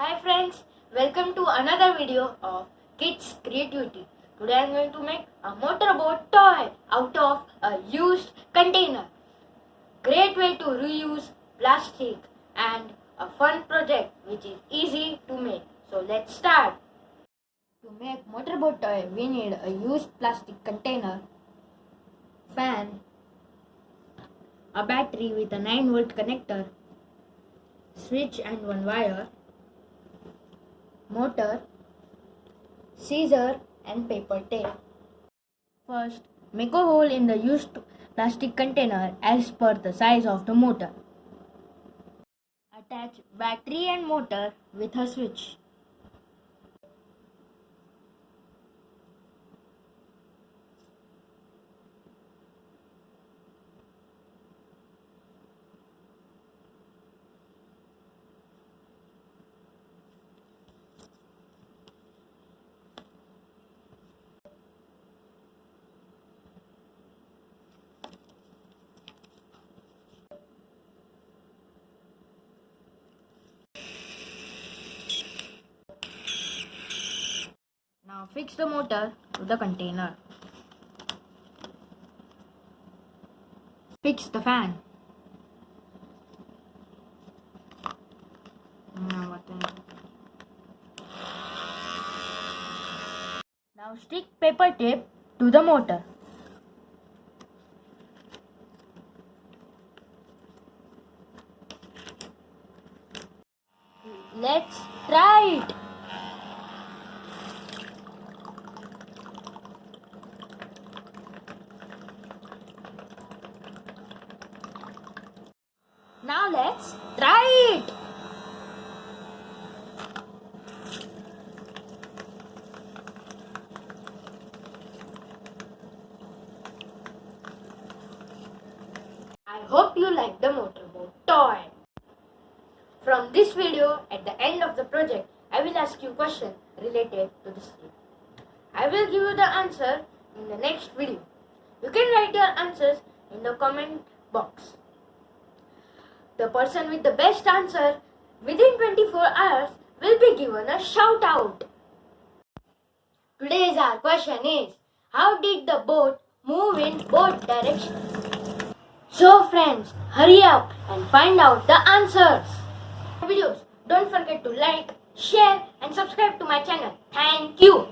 Hi friends, welcome to another video of Kids Creativity. Today I am going to make a motorboat toy out of a used container. Great way to reuse plastic and a fun project which is easy to make. So let's start. To make motorboat toy we need a used plastic container, fan, a battery with a 9-volt connector, switch and one wire, motor, scissor and paper tape. First, make a hole in the used plastic container as per the size of the motor. Attach battery and motor with a switch. Now fix the motor to the container. Fix the fan. Now stick paper tape to the motor. Let's try it. Now let's try it. I hope you like the motorboat toy. From this video, at the end of the project, I will ask you questions related to the same. I will give you the answer in the next video. You can write your answers in the comment box. The person with the best answer within 24 hours will be given a shout out. Today's our question is, how did the boat move in both directions? So friends, hurry up and find out the answers. Videos, don't forget to like, share and subscribe to my channel. Thank you.